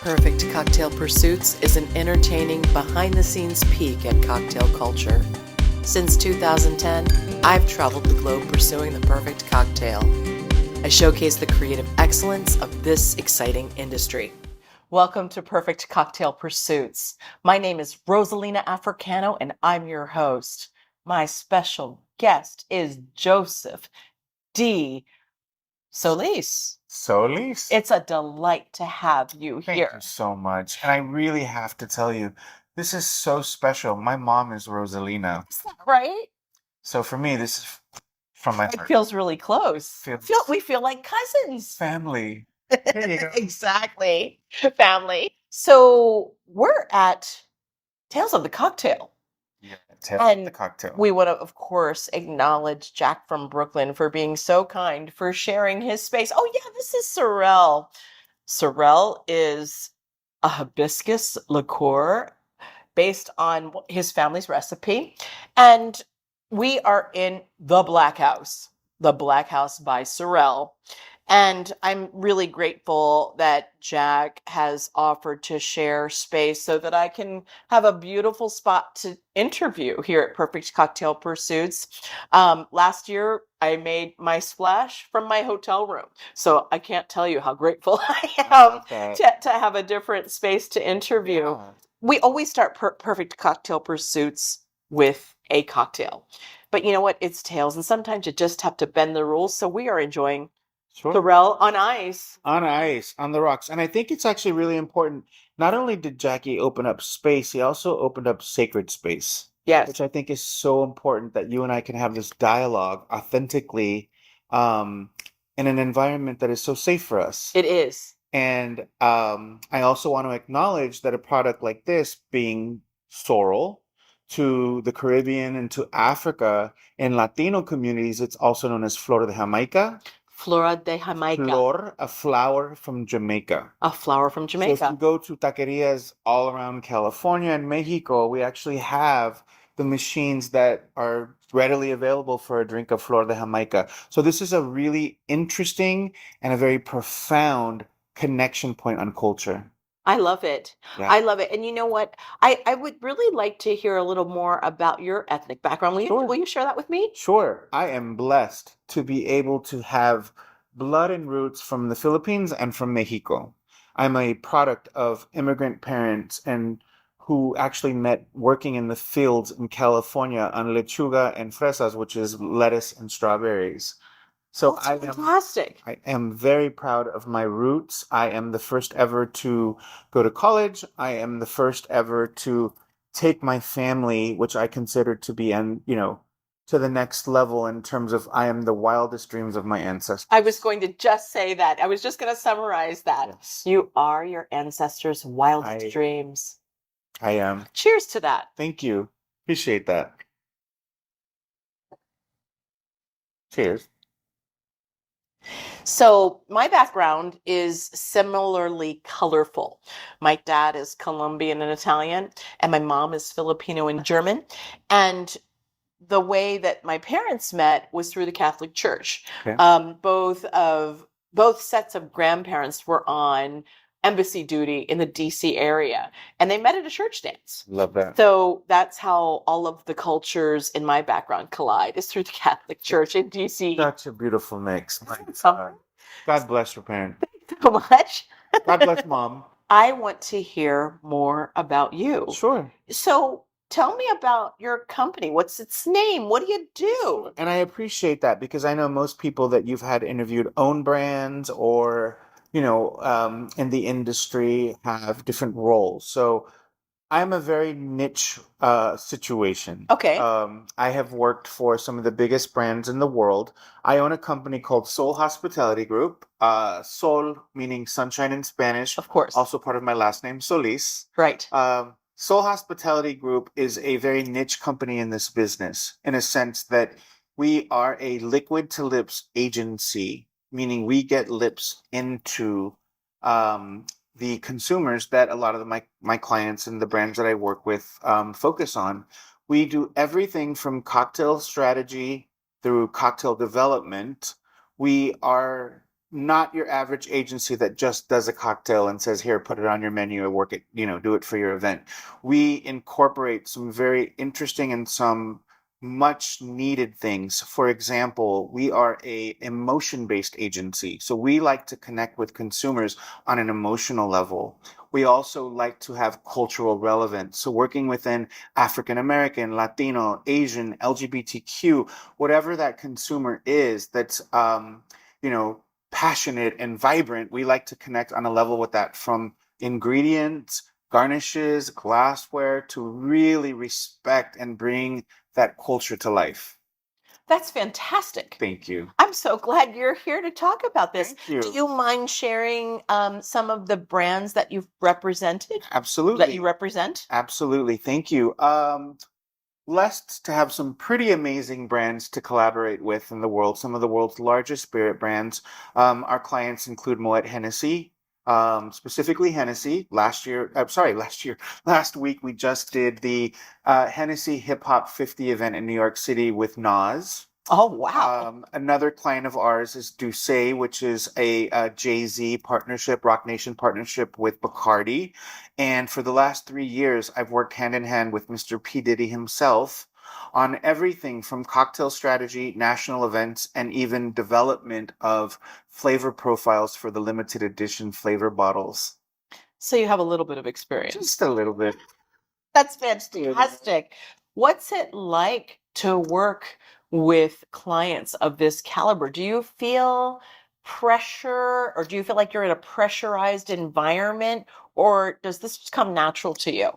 Perfect Cocktail Pursuits is an entertaining behind-the-scenes peek at cocktail culture. Since 2010, I've traveled the globe pursuing the perfect cocktail. I showcase the creative excellence of this exciting industry. Welcome to Perfect Cocktail Pursuits. My name is Rosalina Africano and I'm your host. My special guest is Joseph D. Solice. Solice? It's a delight to have you Thank here. you so much. And I really have to tell you, this is so special. My mom is Rosalina. Is that right? So for me, this is from my It heart. feels really close. We feel like cousins. Family. There you go. Exactly. Family. So we're at Tales of the Cocktail. Yeah, tell And the cocktail. we want to, of course, acknowledge Jack from Brooklyn for being so kind, for sharing his space. Oh, yeah, this is Sorrel. Sorrel is a hibiscus liqueur based on his family's recipe. And we are in the Black House by Sorrel. And I'm really grateful that Jack has offered to share space so that I can have a beautiful spot to interview here at Perfect Cocktail Pursuits. Last year, I made my splash from my hotel room. So I can't tell you how grateful I am to have a different space to interview. Yeah. We always start Perfect Cocktail Pursuits with a cocktail. But you know what? It's tales, and sometimes you just have to bend the rules. So we are enjoying Sure. Sorrel on ice. On ice, on the rocks. And I think it's actually really important. Not only did Jackie open up space, he also opened up sacred space. Yes. Which I think is so important that you and I can have this dialogue authentically in an environment that is so safe for us. It is. And I also want to acknowledge that a product like this, being sorrel to the Caribbean and to Africa, in Latino communities, it's also known as flor de Jamaica. Flora de Jamaica. Flor, a flower from Jamaica. A flower from Jamaica. So if you go to taquerias all around California and Mexico, we actually have the machines that are readily available for a drink of Flor de Jamaica. So this is a really interesting and a very profound connection point on culture. I love it. Yeah. I love it. And you know what? I would really like to hear a little more about your ethnic background. Will you share that with me? Sure. I am blessed to be able to have blood and roots from the Philippines and from Mexico. I'm a product of immigrant parents and who actually met working in the fields in California on lechuga and fresas, which is lettuce and strawberries. So That's fantastic. I am very proud of my roots. I am the first ever to go to college. I am the first ever to take my family, which I consider to be, to the next level in terms of I am the wildest dreams of my ancestors. I was going to just say that. I was just going to summarize that. Yes. You are your ancestors' wildest dreams. I am. Cheers to that. Thank you. Appreciate that. Cheers. So my background is similarly colorful. My dad is Colombian and Italian, and my mom is Filipino and German. And the way that my parents met was through the Catholic Church. Okay. Both sets of grandparents were on embassy duty in the DC area, and they met at a church dance. Love that. So that's how all of the cultures in my background collide, is through the Catholic Church in DC. Such a beautiful mix. Something? God bless your parents. Thank you so much. God bless mom. I want to hear more about you. Sure. So tell me about your company. What's its name? What do you do? And I appreciate that because I know most people that you've had interviewed own brands or, in the industry have different roles. So I'm a very niche situation. Okay. I have worked for some of the biggest brands in the world. I own a company called Sol Hospitality Group. Sol meaning sunshine in Spanish. Of course. Also part of my last name, Solice. Right. Sol Hospitality Group is a very niche company in this business in a sense that we are a liquid to lips agency, meaning we get lips into the consumers that a lot of my clients and the brands that I work with focus on. We do everything from cocktail strategy through cocktail development. We are not your average agency that just does a cocktail and says, here, put it on your menu or work it, do it for your event. We incorporate some very interesting and some much needed things. For example, we are a emotion-based agency. So we like to connect with consumers on an emotional level. We also like to have cultural relevance. So working within African American, Latino, Asian, LGBTQ, whatever that consumer is that's you know, passionate and vibrant, we like to connect on a level with that, from ingredients, garnishes, glassware, to really respect and bring that culture to life. That's fantastic. Thank you. I'm so glad you're here to talk about this. Thank you. Do you mind sharing some of the brands that you've represented? Absolutely. That you represent? Absolutely. Thank you. Blessed to have some pretty amazing brands to collaborate with in the world. Some of the world's largest spirit brands. Our clients include Moet Hennessy, specifically Hennessy. Last week we just did the Hennessy Hip Hop 50 event in New York City with Nas. Oh, wow. Another client of ours is Douce, which is a Jay-Z partnership, Rock Nation partnership with Bacardi. And for the last 3 years, I've worked hand in hand with Mr. P. Diddy himself on everything from cocktail strategy, national events, and even development of flavor profiles for the limited edition flavor bottles. So you have a little bit of experience. Just a little bit. That's fantastic. What's it like to work with clients of this caliber? Do you feel pressure, or do you feel like you're in a pressurized environment, or does this just come natural to you?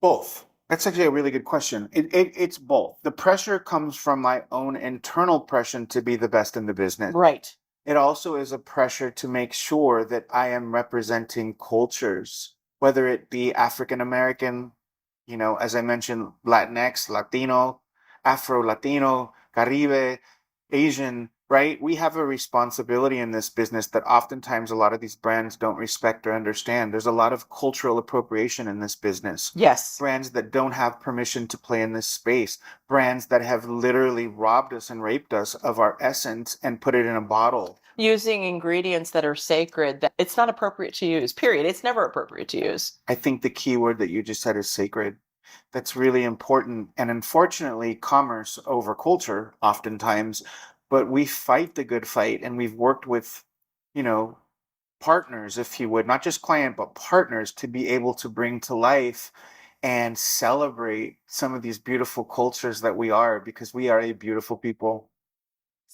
Both. That's actually a really good question. It's both. The pressure comes from my own internal pressure to be the best in the business. Right. It also is a pressure to make sure that I am representing cultures, whether it be African American, as I mentioned, Latinx, Latino, Afro Latino, Caribe, Asian, right? We have a responsibility in this business that oftentimes a lot of these brands don't respect or understand. There's a lot of cultural appropriation in this business. Yes. Brands that don't have permission to play in this space. Brands that have literally robbed us and raped us of our essence and put it in a bottle. Using ingredients that are sacred, that it's not appropriate to use, period. It's never appropriate to use. I think the key word that you just said is sacred. That's really important. And unfortunately, commerce over culture oftentimes, but we fight the good fight, and we've worked with, partners, if you would, not just client, but partners, to be able to bring to life and celebrate some of these beautiful cultures that we are, because we are a beautiful people.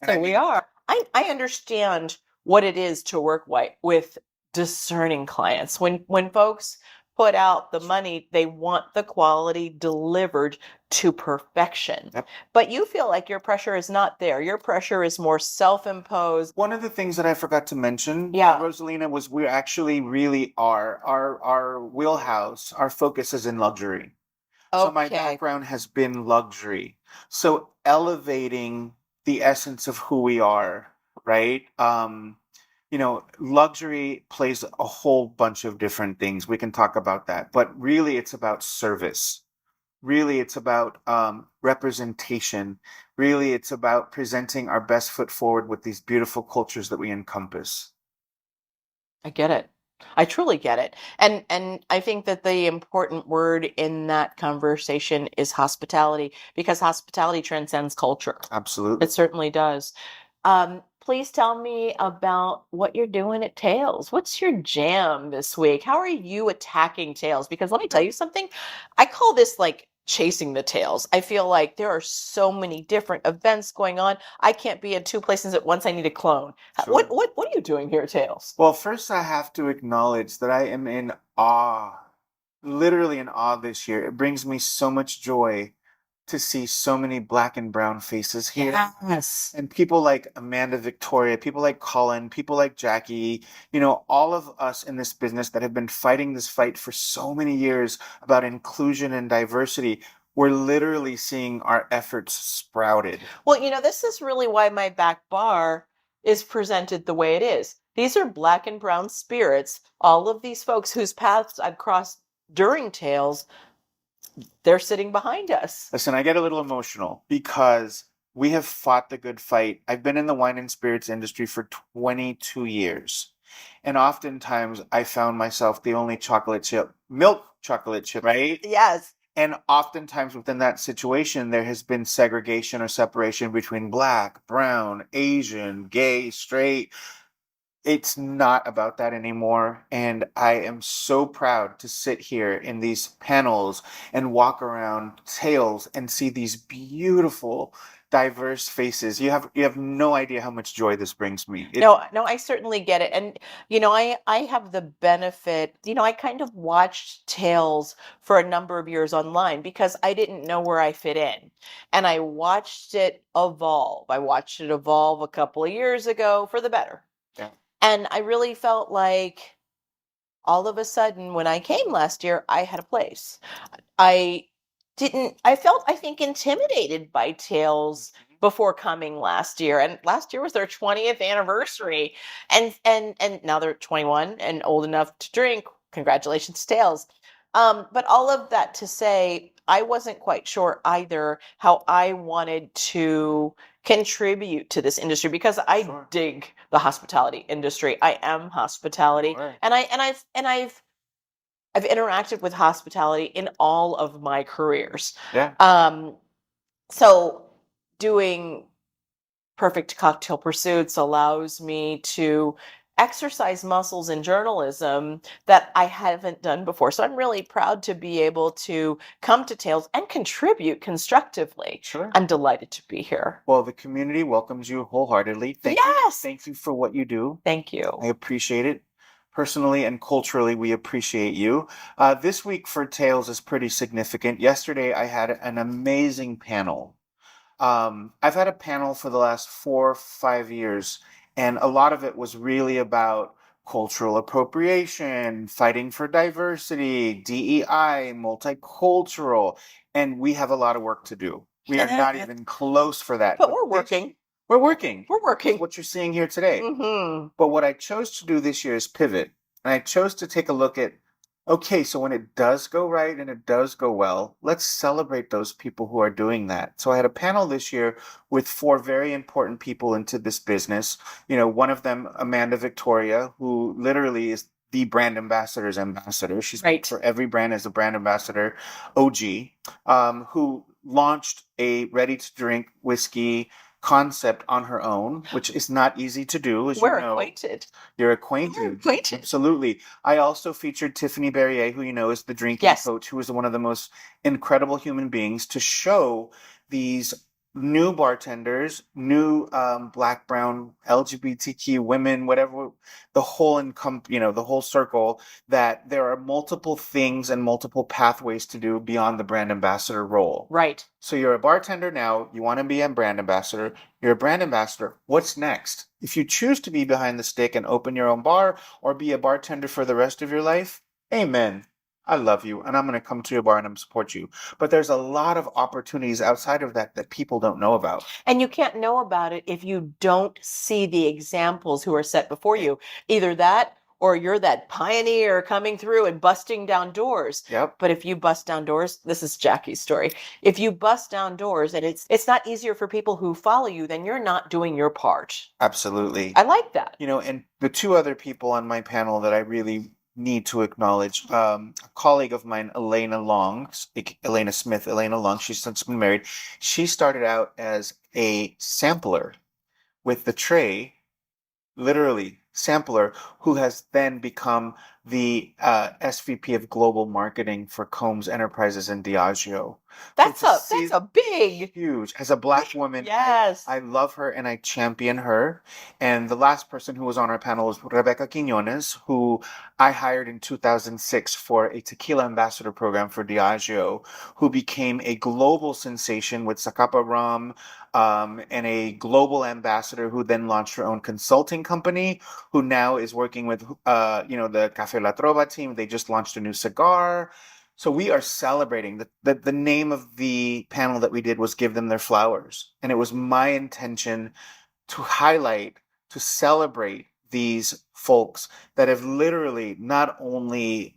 So we are. I understand what it is to work with discerning clients. When folks put out the money, they want the quality delivered to perfection. Yep. But you feel like your pressure is not there. Your pressure is more self-imposed. One of the things that I forgot to mention, Yeah. Rosalina, was we actually really are our wheelhouse, our focus is in luxury. So my Okay. background has been luxury. So elevating the essence of who we are, right? Luxury plays a whole bunch of different things. We can talk about that, but really it's about service. Really, it's about representation. Really, it's about presenting our best foot forward with these beautiful cultures that we encompass. I get it. I truly get it. And I think that the important word in that conversation is hospitality, because hospitality transcends culture. Absolutely. It certainly does. Please tell me about what you're doing at Tails. What's your jam this week? How are you attacking Tails? Because let me tell you something. I call this like chasing the tails. I feel like there are so many different events going on. I can't be in two places at once. I need a clone. Sure. What are you doing here at Tails? Well, first I have to acknowledge that I am in awe, literally in awe this year. It brings me so much joy to see so many Black and brown faces here. Yes. And people like Amanda Victoria, people like Colin, people like Jackie, all of us in this business that have been fighting this fight for so many years about inclusion and diversity. We're literally seeing our efforts sprouted. Well, this is really why my back bar is presented the way it is. These are Black and brown spirits. All of these folks whose paths I've crossed during Tails, they're sitting behind us. Listen, I get a little emotional because We have fought the good fight. I've been in the wine and spirits industry for 22 years. And oftentimes I found myself the only chocolate chip, milk chocolate chip, right? Yes. And oftentimes within that situation, there has been segregation or separation between black, brown, Asian, gay, straight. It's not about that anymore. And I am so proud to sit here in these panels and walk around tails and see these beautiful, diverse faces. You have no idea how much joy this brings me. No, I certainly get it. And I have the benefit, I kind of watched Tales for a number of years online because I didn't know where I fit in. And I watched it evolve. I watched it evolve a couple of years ago for the better. Yeah. And I really felt like all of a sudden when I came last year, I had a place. I I felt, I think, intimidated by Tales before coming last year. And last year was their 20th anniversary. And now they're 21 and old enough to drink. Congratulations, Tales. But all of that to say, I wasn't quite sure either how I wanted to contribute to this industry because I Sure. dig the hospitality industry. I am hospitality. Sure. I've interacted with hospitality in all of my careers. Yeah. So doing Perfect Cocktail Pursuits allows me to exercise muscles in journalism that I haven't done before. So I'm really proud to be able to come to Tales and contribute constructively. Sure. I'm delighted to be here. Well, the community welcomes you wholeheartedly. Yes. Thank you for what you do. Thank you. I appreciate it. Personally and culturally, we appreciate you. This week for Tales is pretty significant. Yesterday, I had an amazing panel. I've had a panel for the last 4 or 5 years, and a lot of it was really about cultural appropriation, fighting for diversity, DEI, multicultural, and we have a lot of work to do. We are not even close for that. But we're working. We're working. We're working. That's what you're seeing here today. Mm-hmm. But what I chose to do this year is pivot. And I chose to take a look at, okay, so when it does go right and it does go well, let's celebrate those people who are doing that. So I had a panel this year with 4 very important people into this business. One of them, Amanda Victoria, who literally is the brand ambassador's ambassador. She's Right. for every brand as a brand ambassador, OG, who launched a ready-to-drink whiskey concept on her own, which is not easy to do, as We're you know. acquainted. You're acquainted. We're acquainted. Absolutely. I also featured Tiffanie Barriere, who is the drinking coach, who is one of the most incredible human beings, to show these new bartenders, new Black, brown, LGBTQ women, whatever, the whole the whole circle, that there are multiple things and multiple pathways to do beyond the brand ambassador role. Right. So you're a bartender now, you want to be a brand ambassador, you're a brand ambassador. What's next? If you choose to be behind the stick and open your own bar or be a bartender for the rest of your life, amen. I love you and I'm going to come to your bar and I'm support you. But there's a lot of opportunities outside of that that people don't know about. And you can't know about it if you don't see the examples who are set before you. Either that or you're that pioneer coming through and busting down doors. Yep. But if you bust down doors, this is Jackie's story. If you bust down doors and it's not easier for people who follow you, then you're not doing your part. Absolutely. I like that. And the 2 other people on my panel that I really need to acknowledge, a colleague of mine, Alaina Long, Alaina Long, she's since been married. She started out as a sampler with the tray, literally sampler, who has then become the SVP of global marketing for Combs Enterprises and Diageo. That's a big, huge. As a Black woman, yes, I love her and I champion her. And the last person who was on our panel was Rebecca Quiñonez, who I hired in 2006 for a tequila ambassador program for Diageo, who became a global sensation with Zacapa Rum, and a global ambassador who then launched her own consulting company, who now is working with the Café La Trova team. They just launched a new cigar. So we are celebrating. The name of the panel that we did was Give Them Their Flowers. And it was my intention to highlight, to celebrate these folks that have literally not only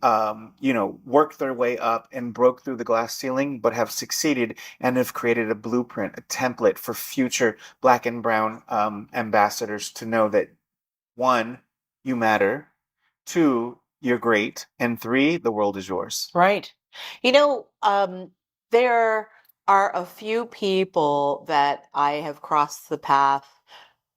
worked their way up and broke through the glass ceiling, but have succeeded and have created a blueprint, a template for future Black and Brown ambassadors to know that, one, you matter, two, you're great, and three, the world is yours. Right. There are a few people that I have crossed the path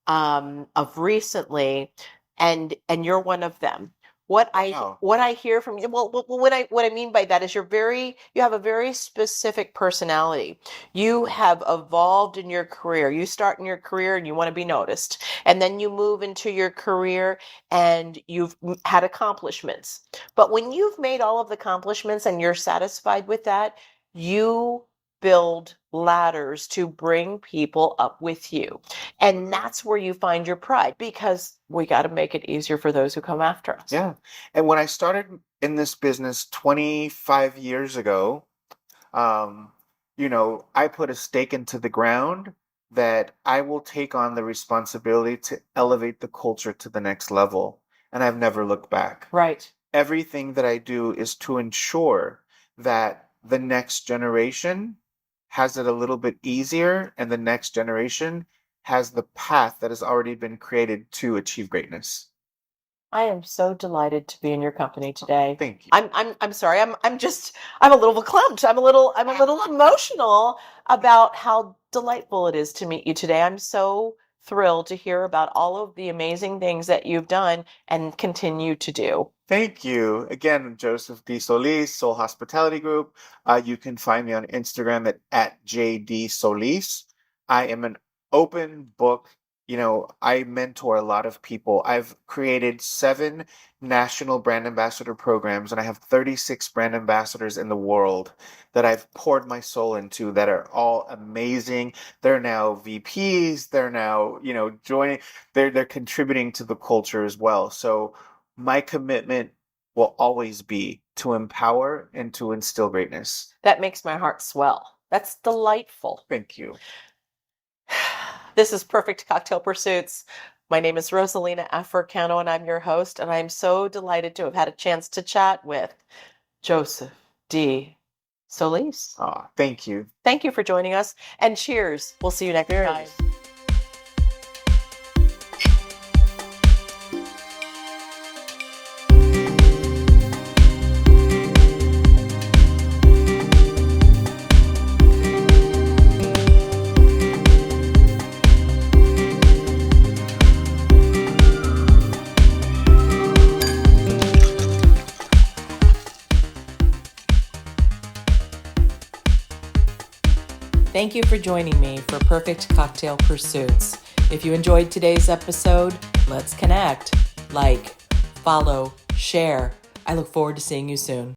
of recently, and you're one of them. Wow. What I hear from you, what I mean by that is you have a very specific personality. You have evolved in your career. You start in your career and you want to be noticed, and then you move into your career and you've had accomplishments. But when you've made all of the accomplishments and you're satisfied with that, you build ladders to bring people up with you. And that's where you find your pride, because we got to make it easier for those who come after us. Yeah. And when I started in this business 25 years ago, I put a stake into the ground that I will take on the responsibility to elevate the culture to the next level. And I've never looked back. Right. Everything that I do is to ensure that the next generation has it a little bit easier, and the next generation has the path that has already been created to achieve greatness. I am so delighted to be in your company today. Thank you. I'm sorry. I'm a little verklempt. I'm a little emotional about how delightful it is to meet you today. I'm so thrilled to hear about all of the amazing things that you've done and continue to do. Thank you. Again, Joseph D. Solice, Soul Hospitality Group. You can find me on Instagram at JD Solice. I am an open book. I mentor a lot of people. I've created 7 national brand ambassador programs, and I have 36 brand ambassadors in the world that I've poured my soul into that are all amazing. They're now VPs. They're now, joining. They're contributing to the culture as well. So my commitment will always be to empower and to instill greatness. That makes my heart swell. That's delightful. Thank you. This is Perfect Cocktail Pursuits. My name is Rosalina Africano, and I'm your host, and I'm so delighted to have had a chance to chat with Joseph D. Solice. Thank you. Thank you for joining us, and cheers. We'll see you next time. Thank you for joining me for Perfect Cocktail Pursuits. If you enjoyed today's episode, let's connect. Like, follow, share. I look forward to seeing you soon.